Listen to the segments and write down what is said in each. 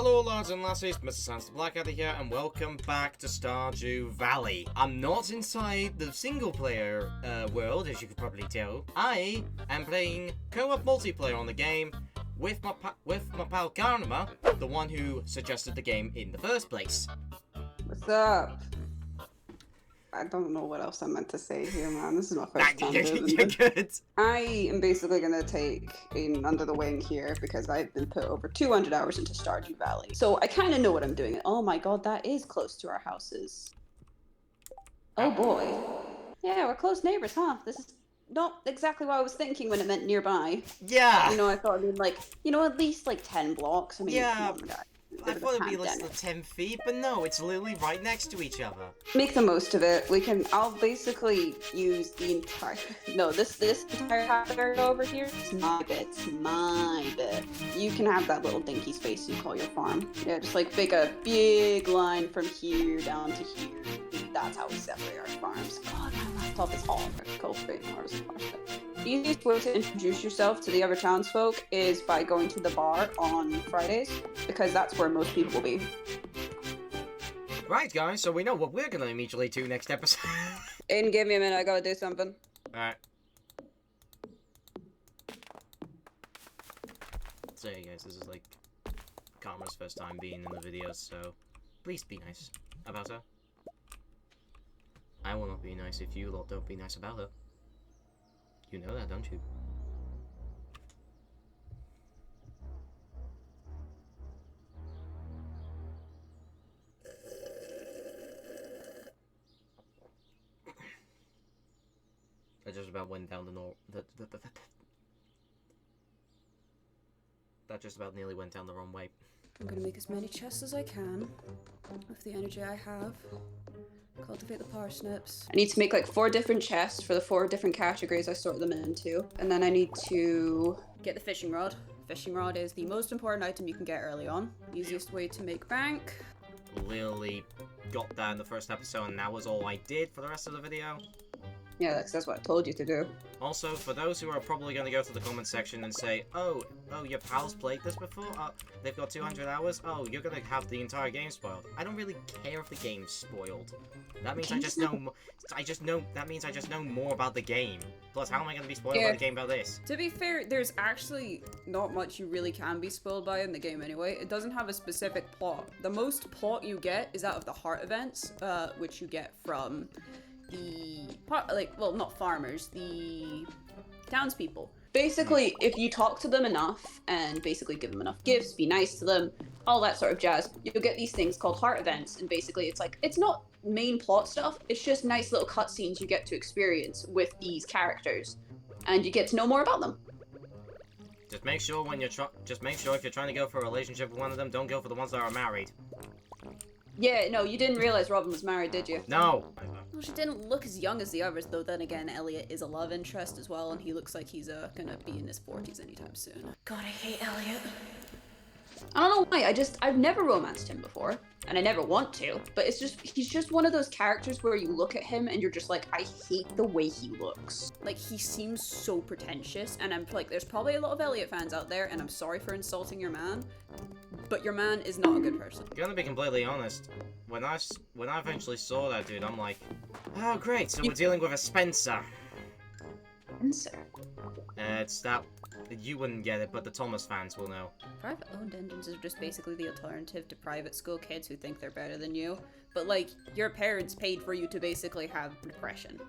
Hello lads and lassies, Mr. Sans the Blackadder here, and welcome back to Stardew Valley. I'm not inside the single player world, as you could probably tell. I am playing co-op multiplayer on the game with my pal Karma, the one who suggested the game in the first place. What's up? I don't know what else I meant to say here, man. This is my first time doing You're this. good. I am basically going to take Aiden under the wing here because I've been put over 200 hours into Stardew Valley. So I kind of know what I'm doing. Oh my god, that is close to our houses. Oh boy. Yeah, we're close neighbors, huh? This is not exactly what I was thinking when it meant nearby. Yeah. You know, I thought it'd be like, at least like 10 blocks. I mean, Yeah. come on, guys. I thought it'd be less than 10 feet, but no, it's literally right next to each other. Make the most of it. I'll basically use the entire, this entire half area over here. It's my bit. It's my bit. You can have that little dinky space you call your farm. Yeah, just like make a big line from here down to here. That's how we separate our farms. God, my laptop is all for cultivating ours. The easiest way to introduce yourself to the other townsfolk is by going to the bar on Fridays, because that's where most people will be. Right, guys, so we know what we're gonna immediately do next episode. Aiden, give me a minute, I gotta do something. Alright. So, you guys, this is like Karma's first time being in the video, so please be nice about her. I will not be nice if you lot don't be nice about her. You know that, don't you? I just about went down the that just about nearly went down the wrong way. I'm gonna make as many chests as I can with the energy I have. Cultivate the parsnips. I need to make like 4 different chests for the 4 different categories I sort them into. And then I need to Get the fishing rod. Fishing rod is the most important item you can get early on. Easiest way to make bank. Literally got that in the first episode, and that was all I did for the rest of the video. yeah, that's what I told you to do. Also, for those who are probably going to go to the comment section and say, oh, your pals played this before? They've got 200 hours? Oh, you're going to have the entire game spoiled. I don't really care if the game's spoiled. That means that means I just know more about the game. Plus, how am I going to be spoiled by the game about this? To be fair, there's actually not much you really can be spoiled by in the game anyway. It doesn't have a specific plot. The most plot you get is out of the heart events, which you get from not farmers, the townspeople. Basically, if you talk to them enough and basically give them enough gifts, be nice to them, all that sort of jazz, you'll get these things called heart events. And basically, it's not main plot stuff. It's just nice little cutscenes you get to experience with these characters, and you get to know more about them. Just make sure if you're trying to go for a relationship with one of them, don't go for the ones that are married. Yeah, no, you didn't realize Robin was married, did you? No. Well, she didn't look as young as the others, though. Then again, Elliot is a love interest as well, and he looks like he's gonna be in his 40s anytime soon. God, I hate Elliot. I don't know why, I've never romanced him before, and I never want to, but he's just one of those characters where you look at him and you're just like, I hate the way he looks. Like, he seems so pretentious, and I'm like, there's probably a lot of Elliot fans out there, and I'm sorry for insulting your man, but your man is not a good person. Gonna be completely honest, when I eventually saw that dude, I'm like, oh great, so we're dealing with a Spencer. Spencer? It's that, you wouldn't get it, but the Thomas fans will know. Private-owned engines are just basically the alternative to private school kids who think they're better than you. But, like, your parents paid for you to basically have depression.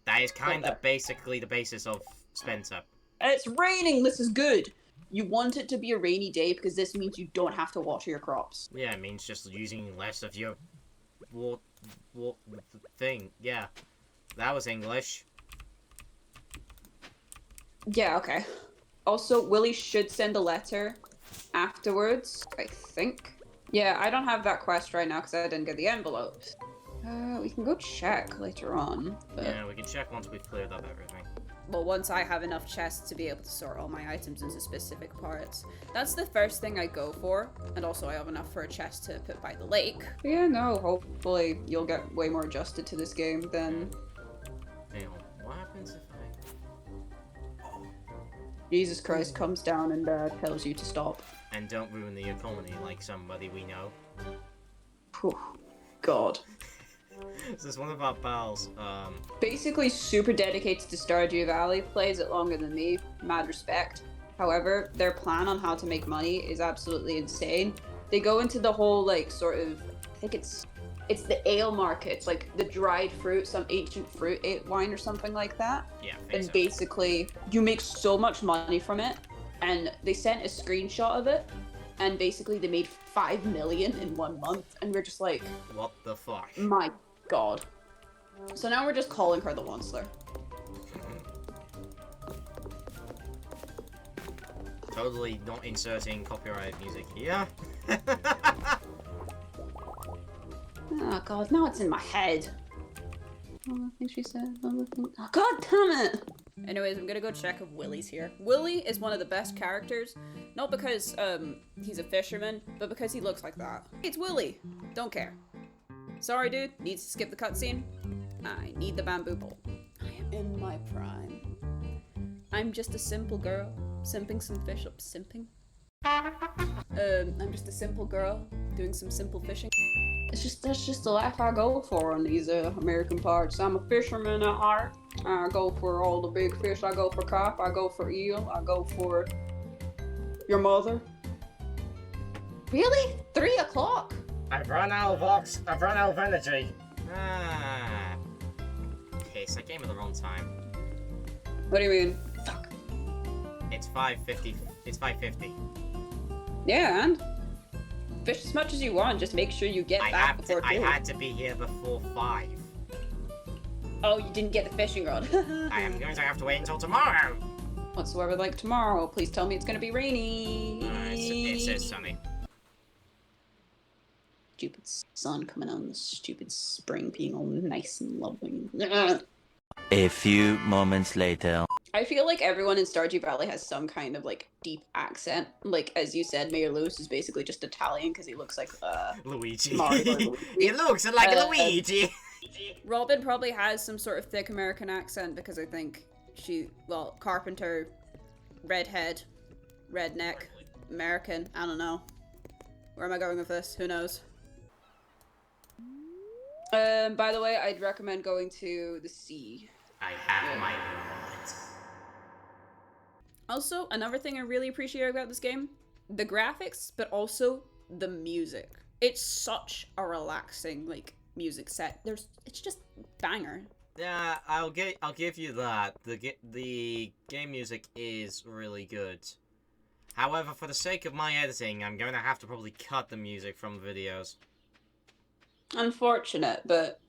That is kind of basically the basis of Spencer. And it's raining, this is good! You want it to be a rainy day because this means you don't have to water your crops. Yeah, it means just using less of your thing. Yeah, that was English. Yeah, okay. Also, Willie should send a letter afterwards, I think. Yeah, I don't have that quest right now because I didn't get the envelopes. We can go check later on. But... yeah, we can check once we've cleared up everything. Well, once I have enough chests to be able to sort all my items into specific parts. That's the first thing I go for, and also I have enough for a chest to put by the lake. Yeah, no, hopefully you'll get way more adjusted to this game than... Hang on, what happens if Jesus Christ comes down and tells you to stop. And don't ruin the economy like somebody we know. Whew. God. This is one of our pals. Basically super dedicated to Stardew Valley, plays it longer than me, mad respect. However, their plan on how to make money is absolutely insane. They go into the whole, like, sort of, I think it's the ale market. It's like the dried fruit, some ancient fruit wine or something like that. Yeah, I think And so. basically, you make so much money from it. And they sent a screenshot of it. And basically, they made 5 million in 1 month. And we're just like, What the fuck? my God. So now we're just calling her the Onceler. Totally not inserting copyright music here. Oh God, now it's in my head. All the things she said, all the things... Oh, God damn it! Anyways, I'm gonna go check if Willy's here. Willy is one of the best characters, not because he's a fisherman, but because he looks like that. It's Willy. Don't care. Sorry, dude. Needs to skip the cutscene. I need the bamboo pole. I am in my prime. I'm just a simple girl, simping some fish up. Simping? I'm just a simple girl doing some simple fishing. That's just the life I go for on these American parts. I'm a fisherman at heart. I go for all the big fish. I go for carp. I go for eel. I go for your mother. Really? 3 o'clock? I've run out of energy. Ah. Piss, I came at the wrong time. What do you mean? Fuck. It's 5:50. It's 5:50. Yeah, and fish as much as you want. Just make sure you get back before 2. I had to be here before 5. Oh, you didn't get the fishing rod. I am going to have to wait until tomorrow. What's the weather like tomorrow? Please tell me it's gonna be rainy. It says sunny. Stupid sun coming out in the stupid spring being all nice and lovely. A few moments later. I feel like everyone in Stardew Valley has some kind of like deep accent. Like as you said, Mayor Lewis is basically just Italian because he looks like Luigi. Mario. He looks like Luigi. Robin probably has some sort of thick American accent because I think carpenter, redhead, redneck, American, I don't know. Where am I going with this? Who knows? By the way, I'd recommend going to the sea. I have my rod. Also, another thing I really appreciate about this game, the graphics, but also the music. It's such a relaxing, like, music set. It's just banger. Yeah, I'll give you that. The game music is really good. However, for the sake of my editing, I'm going to have to probably cut the music from the videos. Unfortunate, but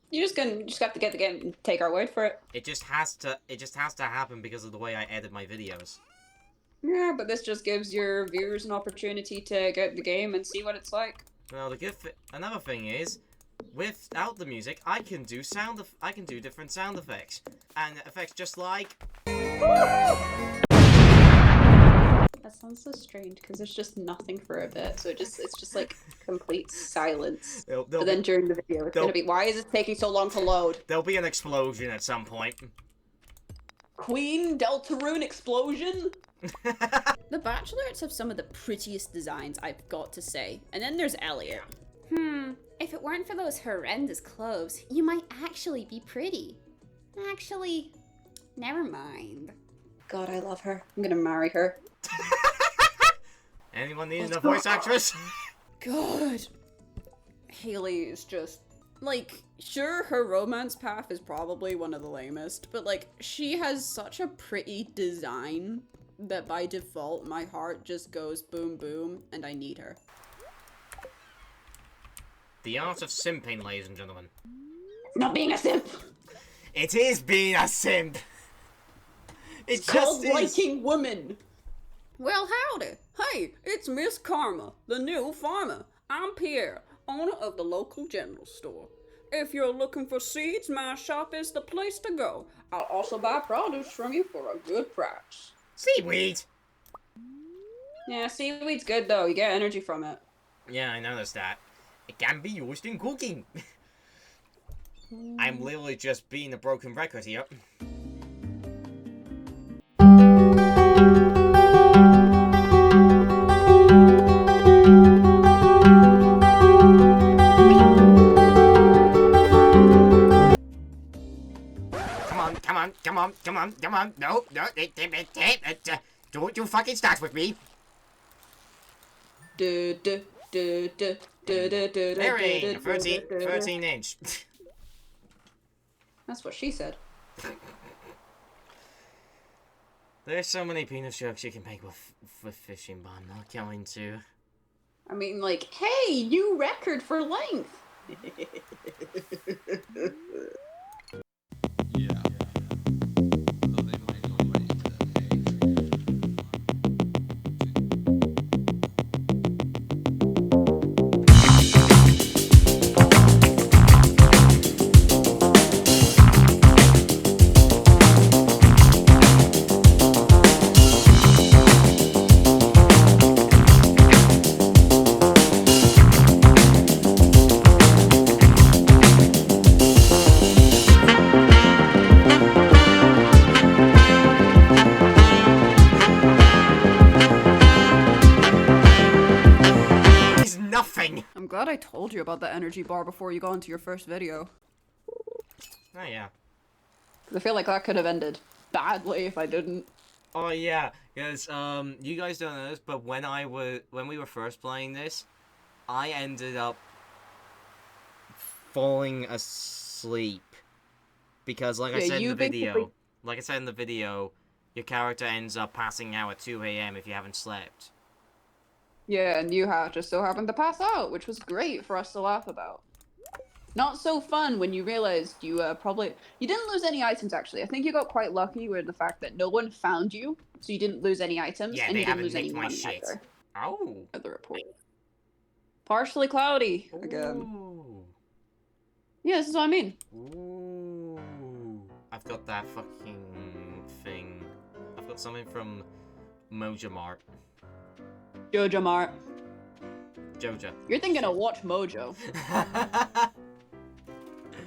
you just have to get the game and take our word for it. It just has to happen because of the way I edit my videos. Yeah, but this just gives your viewers an opportunity to get the game and see what it's like. Well, another thing is, without the music, I can do different sound effects, and effects just like. That sounds so strange because there's just nothing for a bit, so it's just like complete silence. But then during the video, it's gonna be, why is it taking so long to load? There'll be an explosion at some point. Queen Deltarune explosion? The Bachelors have some of the prettiest designs, I've got to say. And then there's Elliot. If it weren't for those horrendous clothes, you might actually be pretty. Actually, never mind. God, I love her. I'm gonna marry her. Anyone needing a voice actress? God. Haley is just, like, sure, her romance path is probably one of the lamest, but, like, she has such a pretty design that by default, my heart just goes boom boom, and I need her. The art of simping, ladies and gentlemen. Not being a simp! It is being a simp! It's called liking women! Well, howdy. Hey, it's Miss Karma, the new farmer. I'm Pierre, owner of the local general store. If you're looking for seeds, my shop is the place to go. I'll also buy produce from you for a good price. Seaweed! Yeah, seaweed's good though. You get energy from it. Yeah, I noticed that. It can be used in cooking. I'm literally just being a broken record here. come on, come on, come on, come on. No, no, don't you fucking start with me. Herring, 13 inch. That's what she said. There's so many penis jokes you can make with fishing, but I'm not going to. I mean, like, hey, new record for length. I'm glad I told you about the energy bar before you got into your first video. Oh yeah. I feel like that could have ended badly if I didn't. Oh yeah, because you guys don't know this, but when we were first playing this, I ended up falling asleep because, like I said in the video, your character ends up passing out at 2 a.m. if you haven't slept. Yeah, and you just so happened to pass out, which was great for us to laugh about. Not so fun when you realized you you didn't lose any items, actually. I think you got quite lucky with the fact that no one found you, so you didn't lose any items, Yeah, and they you didn't haven't lose any nicked my money shit. either. Oh. At the report. Partially cloudy again. Ooh. Yeah, this is what I mean. Ooh. I've got that fucking thing. I've got something from Mojo Mart. Jojo Mart. Joja. You're thinking of Watch Mojo.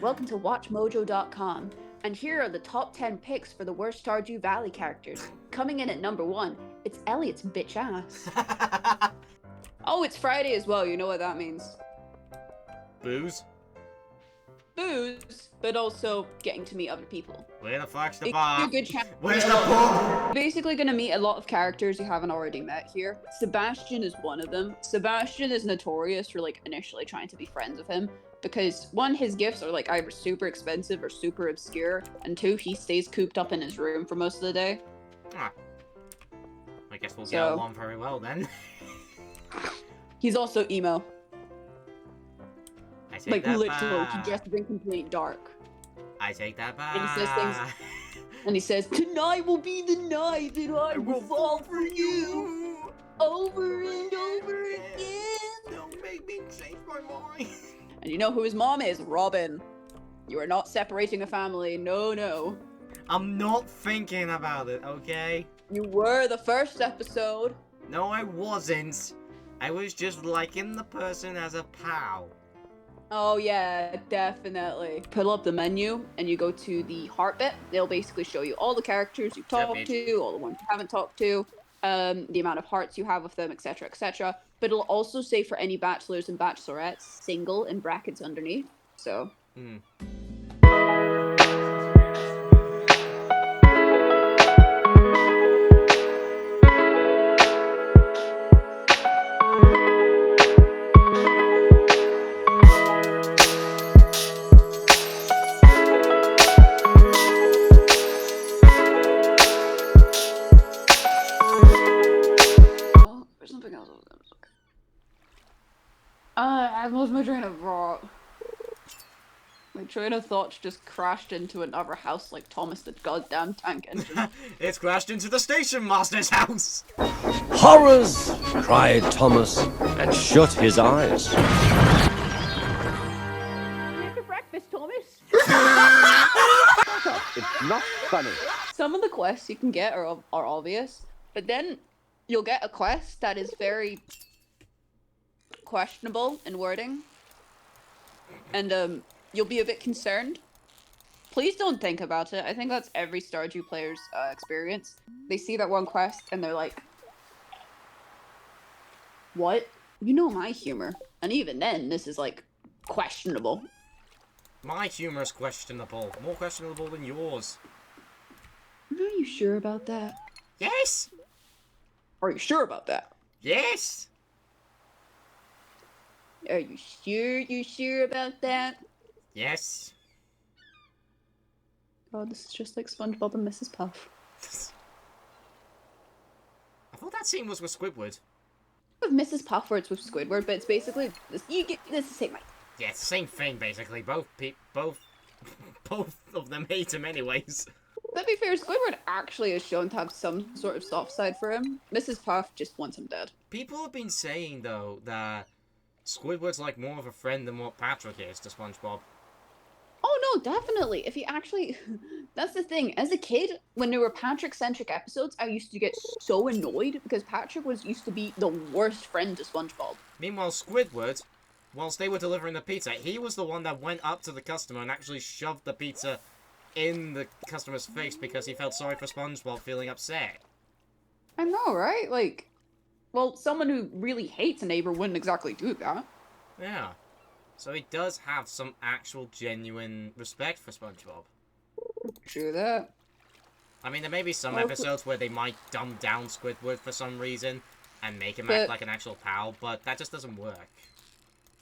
Welcome to WatchMojo.com, and here are the top 10 picks for the worst Stardew Valley characters. Coming in at number 1, it's Elliot's bitch ass. Oh, it's Friday as well, you know what that means. Booze? Booze, but also getting to meet other people. Where the fuck's the It bar? gives you a good chance. Where's the pub? Basically gonna meet a lot of characters you haven't already met here. Sebastian is one of them. Sebastian is notorious for like initially trying to be friends with him because 1, his gifts are like either super expensive or super obscure, and 2, he stays cooped up in his room for most of the day. Ah. I guess we'll get along very well then. He's also emo. I take Like that literally, back. he just in complete dark. I take that back. And he says things. And he says, "Tonight will be the night that I will fall for you over and over again." Don't make me change my mind. And you know who his mom is? Robin. You are not separating a family. No, no. I'm not thinking about it, okay? You were the first episode. No, I wasn't. I was just liking the person as a pal. Oh yeah, definitely. Pull up the menu and you go to the heart bit. They'll basically show you all the characters you've talked to, all the ones you haven't talked to, the amount of hearts you have with them, etc., etc. But it'll also say for any bachelors and bachelorettes, single in brackets underneath. So. I've lost my train of thought. My train of thought just crashed into another house like Thomas the goddamn tank engine. It's crashed into the station master's house! Horrors! Cried Thomas, and shut his eyes. Make your breakfast, Thomas! It's not funny. Some of the quests you can get are obvious, but then you'll get a quest that is very questionable in wording, and you'll be a bit concerned. Please don't think about it. I think that's every Stardew player's experience. They see that one quest and they're like, what? You know my humor. And even then, this is like questionable. My humor's questionable. More questionable than yours. you sure about that? Yes! Are you sure about that? Yes! Are you sure? You sure about that? Yes. Oh, this is just like SpongeBob and Mrs. Puff. I thought that scene was with Squidward. With Mrs. Puff, where it's with Squidward, but it's basically this. You get this the same way. Yeah, it's the same thing, basically. Both both of them hate him anyways. To be fair, Squidward actually is shown to have some sort of soft side for him. Mrs. Puff just wants him dead. People have been saying, though, that Squidward's like more of a friend than what Patrick is to SpongeBob. Oh no, definitely. If you actually, that's the thing. As a kid, when there were Patrick-centric episodes, I used to get so annoyed because Patrick used to be the worst friend to SpongeBob. Meanwhile, Squidward, whilst they were delivering the pizza, he was the one that went up to the customer and actually shoved the pizza in the customer's face because he felt sorry for SpongeBob feeling upset. I know, right? Like, well, someone who really hates a neighbor wouldn't exactly do that. Yeah. So he does have some actual genuine respect for SpongeBob. True that. I mean, there may be some Also- episodes where they might dumb down Squidward for some reason and make him But- act like an actual pal, but that just doesn't work.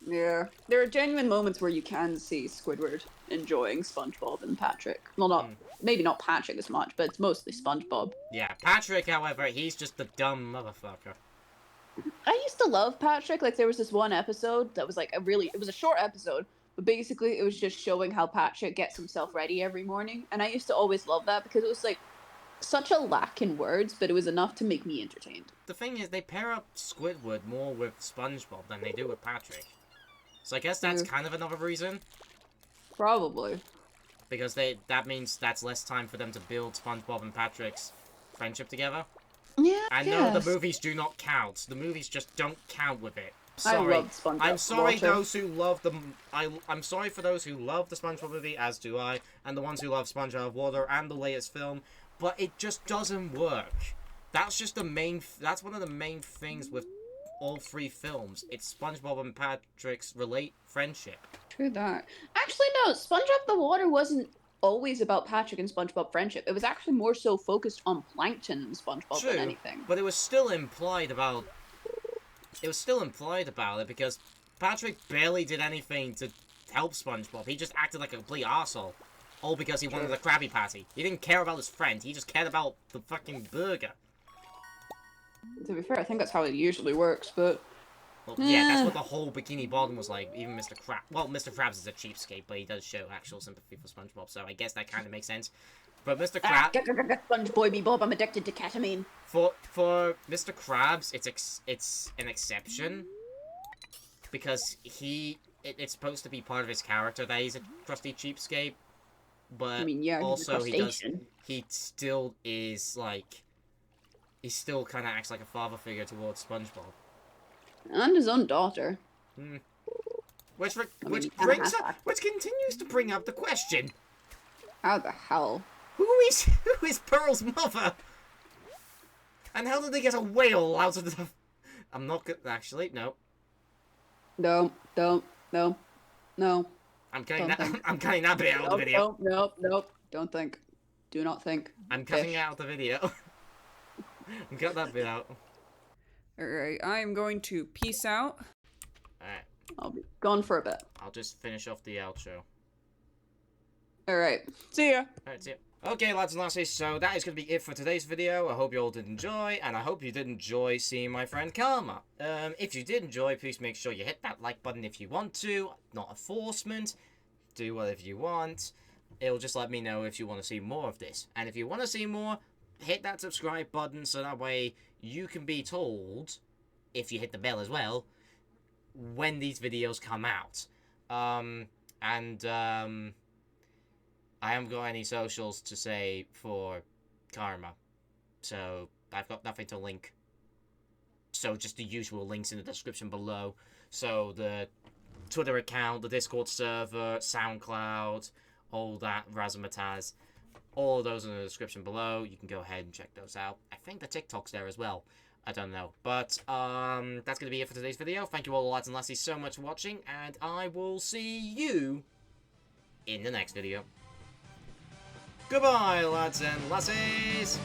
Yeah. There are genuine moments where you can see Squidward enjoying SpongeBob and Patrick. Well, not maybe not Patrick as much, but it's mostly SpongeBob. Yeah, Patrick, however, he's just the dumb motherfucker. I used to love Patrick. Like, there was this one episode that was like it was a short episode, but basically it was just showing how Patrick gets himself ready every morning. And I used to always love that because it was like such a lack in words, but it was enough to make me entertained. The thing is, they pair up Squidward more with SpongeBob than they do with Patrick. So I guess that's kind of another reason. Probably. Because that means that's less time for them to build SpongeBob and Patrick's friendship together. Yeah. I know the movies do not count. The movies just don't count with it. Sorry. I loved SpongeBob. I'm sorry Walter. those who love the I'm sorry for those who love the SpongeBob movie, as do I, and the ones who love SpongeBob Water and the latest film, but it just doesn't work. That's just that's one of the main things with all three films. It's SpongeBob and Patrick's friendship. True that. Actually, no. SpongeBob the Water wasn't always about Patrick and SpongeBob friendship. It was actually more so focused on Plankton and SpongeBob True, than anything. but it was still implied about it because Patrick barely did anything to help SpongeBob. He just acted like a complete arsehole. All because he wanted a Krabby Patty. He didn't care about his friend, he just cared about the fucking burger. To be fair, I think that's how it usually works, but... Well, yeah, that's what the whole Bikini Bottom was like. Even Mr. Krabs. Well, Mr. Krabs is a cheapskate, but he does show actual sympathy for SpongeBob, so I guess that kind of makes sense. But Mr. Krabs... SpongeBoy Bob, I'm addicted to ketamine. For Mr. Krabs, it's an exception. Because it's supposed to be part of his character that he's a crusty cheapskate. But I mean, yeah, also he still is like... He still kind of acts like a father figure towards SpongeBob. And his own daughter. Which continues to bring up the question: How the hell? Who is Pearl's mother? And how did they get a whale out of the? I'm not good. Actually, no. No. I'm cutting that. I'm cutting that bit out of the video. Nope. Don't think. Do not think. I'm cutting it out of the video. I'm cutting that bit out. Alright, I am going to peace out. Alright. I'll be gone for a bit. I'll just finish off the outro. Alright. See ya. Alright, see ya. Okay, lads and lassies, so that is going to be it for today's video. I hope you all did enjoy, and I hope you did enjoy seeing my friend Karma. If you did enjoy, please make sure you hit that like button if you want to. Not a forcement. Do whatever you want. It'll just let me know if you want to see more of this. And if you want to see more, hit that subscribe button so that way you can be told, if you hit the bell as well, when these videos come out. I haven't got any socials to say for Karma, so I've got nothing to link. So just the usual links in the description below. So the Twitter account, the Discord server, SoundCloud, all that razzmatazz. All of those in the description below. You can go ahead and check those out. I think the TikTok's there as well. I don't know. But, that's going to be it for today's video. Thank you all, lads and lassies, so much for watching. And I will see you in the next video. Goodbye, lads and lassies.